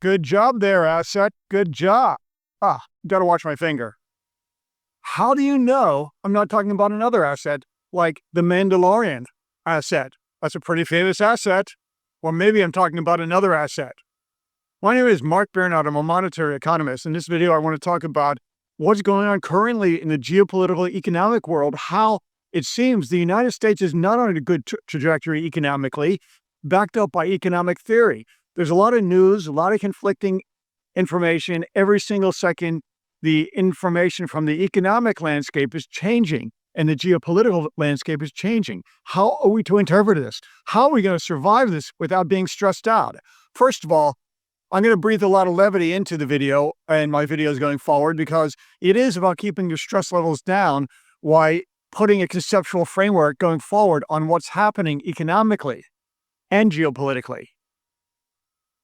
Good job there, asset. Good job. Gotta watch my finger. How do you know I'm not talking about another asset like the Mandalorian asset? That's a pretty famous asset. Or maybe I'm talking about another asset. My name is Mark Bernard. I'm a monetary economist. In this video, I want to talk about what's going on currently in the geopolitical economic world, how it seems the United States is not on a good trajectory economically, backed up by economic theory. There's a lot of news, a lot of conflicting information. Every single second, the information from the economic landscape is changing and the geopolitical landscape is changing. How are we to interpret this? How are we going to survive this without being stressed out? First of all, I'm going to breathe a lot of levity into the video and my videos going forward because it is about keeping your stress levels down while putting a conceptual framework going forward on what's happening economically and geopolitically.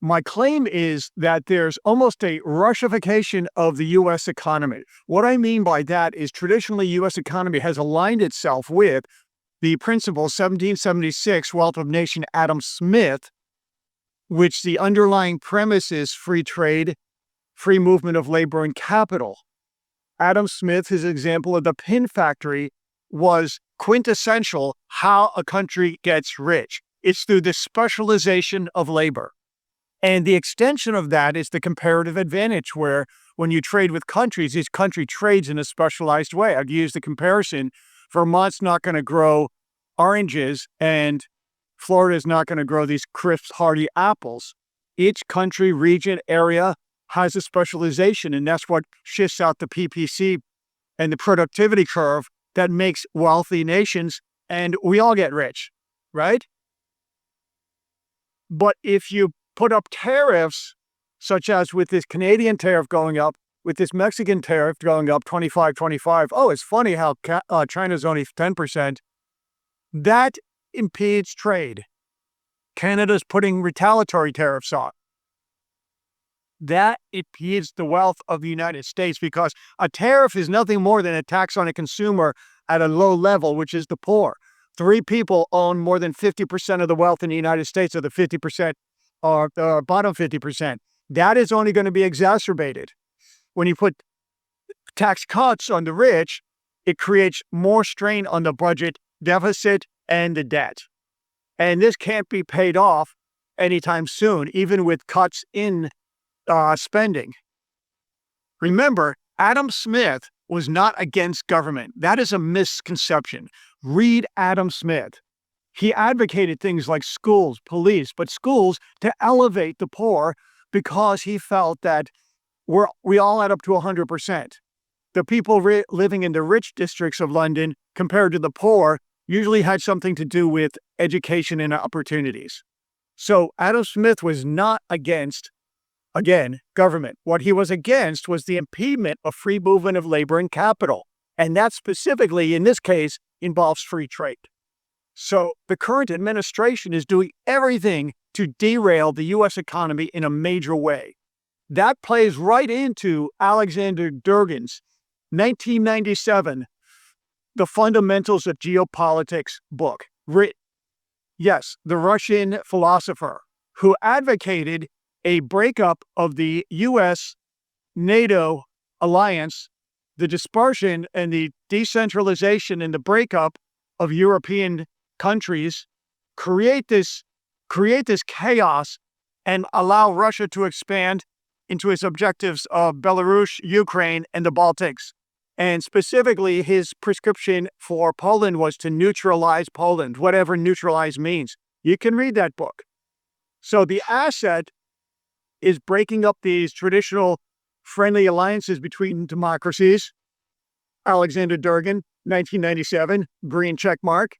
My claim is that there's almost a Russiafication of the U.S. economy. What I mean by that is traditionally U.S. economy has aligned itself with the principle 1776 Wealth of Nation Adam Smith, which the underlying premise is free trade, free movement of labor and capital. Adam Smith, his example of the pin factory, was quintessential how a country gets rich. It's through the specialization of labor. And the extension of that is the comparative advantage, where when you trade with countries, each country trades in a specialized way. I've used the comparison. Vermont's not going to grow oranges and Florida's not going to grow these crisp, hearty apples. Each country, region, area has a specialization, and that's what shifts out the PPC and the productivity curve that makes wealthy nations, and we all get rich, right? But if you put up tariffs, such as with this Canadian tariff going up, with this Mexican tariff going up 25. Oh, it's funny how China's only 10%. That impedes trade. Canada's putting retaliatory tariffs on. That impedes the wealth of the United States because a tariff is nothing more than a tax on a consumer at a low level, which is the poor. 3 people own more than 50% of the wealth in the United States, or the 50% or the bottom 50%. That is only going to be exacerbated. When you put tax cuts on the rich, it creates more strain on the budget deficit and the debt. And this can't be paid off anytime soon, even with cuts in spending. Remember, Adam Smith was not against government. That is a misconception. Read Adam Smith. He advocated things like schools, police, but schools to elevate the poor because he felt that we all add up to 100%. The people living in the rich districts of London compared to the poor usually had something to do with education and opportunities. So Adam Smith was not against, again, government. What he was against was the impediment of free movement of labor and capital. And that specifically, in this case, involves free trade. So the current administration is doing everything to derail the U.S. economy in a major way. That plays right into Alexander Durgin's 1997, The Fundamentals of Geopolitics book, written. Yes, the Russian philosopher who advocated a breakup of the U.S.-NATO alliance, the dispersion and the decentralization and the breakup of European countries, create this chaos and allow Russia to expand into its objectives of Belarus, Ukraine, and the Baltics. And specifically, his prescription for Poland was to neutralize Poland, whatever neutralize means. You can read that book. So the asset is breaking up these traditional friendly alliances between democracies. Alexander Durgin, 1997, green check mark.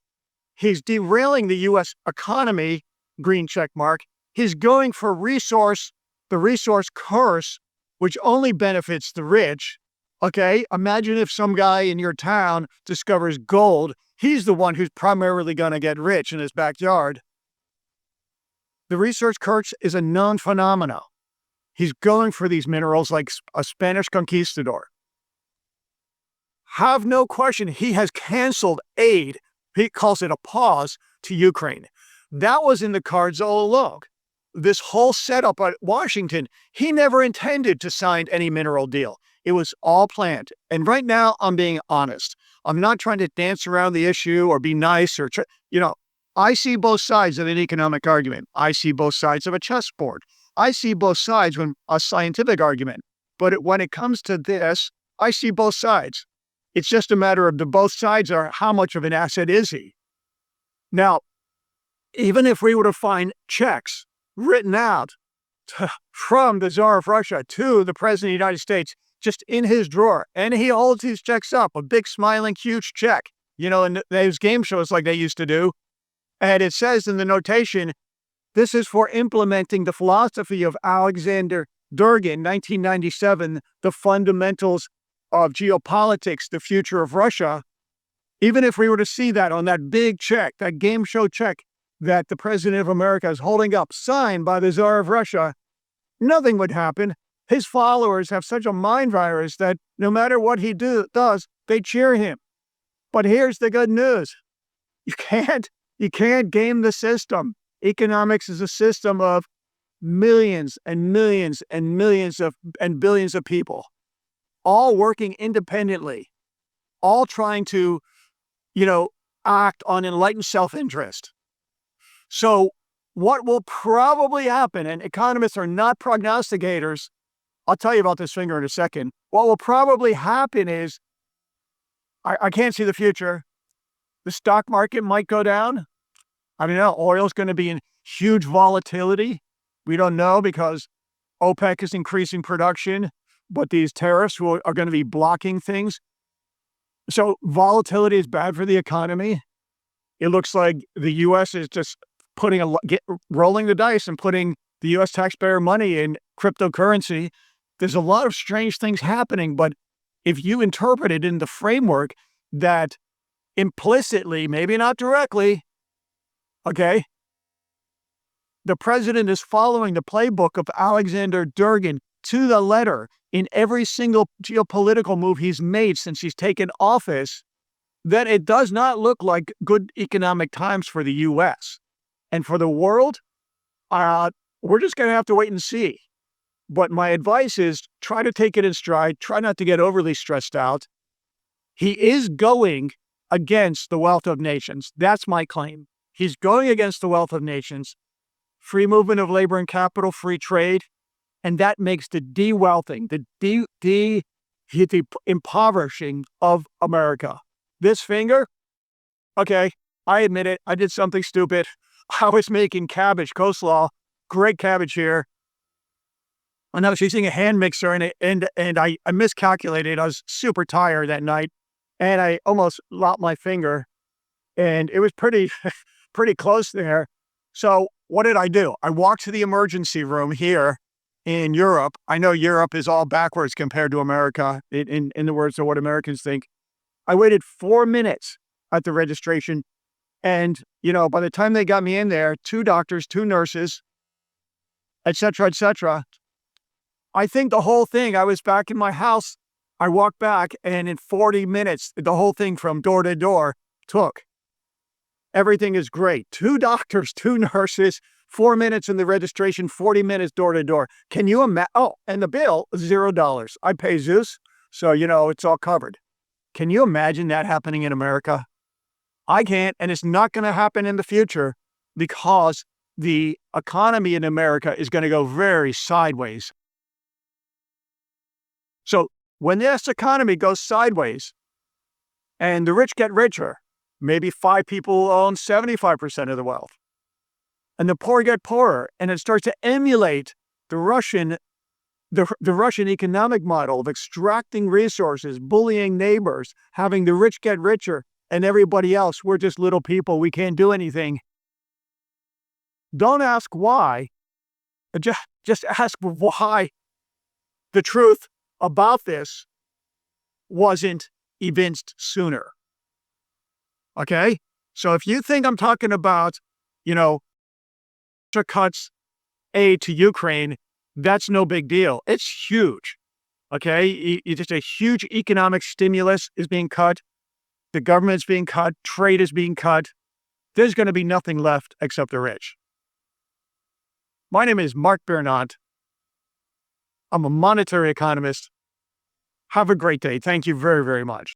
He's derailing the U.S. economy, green check mark. He's going for the resource curse, which only benefits the rich. Okay, imagine if some guy in your town discovers gold. He's the one who's primarily going to get rich in his backyard. The resource curse is a known phenomenon. He's going for these minerals like a Spanish conquistador. Have no question, he has canceled aid. He calls it a pause to Ukraine. That was in the cards all along. this whole setup at Washington, he never intended to sign any mineral deal. It was all planned. And right now, I'm being honest. I'm not trying to dance around the issue or be nice or, I see both sides of an economic argument. I see both sides of a chessboard. I see both sides when a scientific argument. But when it comes to this, I see both sides. It's just a matter of the both sides are how much of an asset is he? Now, even if we were to find checks written out from the Tsar of Russia to the President of the United States, just in his drawer, and he holds these checks up, a big smiling, huge check, in those game shows like they used to do. And it says in the notation, this is for implementing the philosophy of Alexander Durgin, 1997, The Fundamentals of Geopolitics, The Future of Russia. Even if we were to see that on that big check, that game show check that the President of America is holding up, signed by the Tsar of Russia, nothing would happen. His followers have such a mind virus that no matter what he does, they cheer him. But here's the good news. You can't game the system. Economics is a system of millions and millions and millions and billions of people, all working independently, all trying to, act on enlightened self-interest. So what will probably happen, and economists are not prognosticators, I'll tell you about this finger in a second. What will probably happen is, I can't see the future. The stock market might go down. I don't know. Oil's going to be in huge volatility. We don't know because OPEC is increasing production, but these tariffs are going to be blocking things. So volatility is bad for the economy. It looks like the U.S. is just rolling the dice and putting the U.S. taxpayer money in cryptocurrency. There's a lot of strange things happening, but if you interpret it in the framework that implicitly, maybe not directly, okay, the president is following the playbook of Alexander Durgin to the letter in every single geopolitical move he's made since he's taken office, then it does not look like good economic times for the U.S. And for the world, we're just going to have to wait and see. But my advice is try to take it in stride. Try not to get overly stressed out. He is going against the wealth of nations. That's my claim. He's going against the wealth of nations. Free movement of labor and capital, free trade. And that makes the de-wealthing, the impoverishing of America. This finger, okay, I admit it. I did something stupid. I was making cabbage coleslaw, great cabbage here. And I was using a hand mixer and I miscalculated. I was super tired that night and I almost lopped my finger and it was pretty close there. So what did I do? I walked to the emergency room here in Europe. I know Europe is all backwards compared to America in the words of what Americans think. I waited 4 minutes at the registration. And, by the time they got me in there, 2 doctors, 2 nurses, et cetera, et cetera. I think the whole thing, I was back in my house. I walked back and in 40 minutes, the whole thing from door to door took. Everything is great. 2 doctors, 2 nurses, 4 minutes in the registration, 40 minutes door to door. Can you imagine? Oh, and the bill, $0. I pay Zeus, so, it's all covered. Can you imagine that happening in America? I can't, and it's not going to happen in the future because the economy in America is going to go very sideways. So when this economy goes sideways and the rich get richer, maybe 5 people own 75% of the wealth, and the poor get poorer, and it starts to emulate the Russian economic model of extracting resources, bullying neighbors, having the rich get richer, and everybody else, we're just little people, we can't do anything. Don't ask why. Just ask why the truth about this wasn't evinced sooner. Okay? So if you think I'm talking about, Russia cuts aid to Ukraine, that's no big deal. It's huge. Okay? It's just a huge economic stimulus is being cut. The government's being cut. Trade is being cut. There's going to be nothing left except the rich. My name is Mark Bernard. I'm a monetary economist. Have a great day. Thank you very, very much.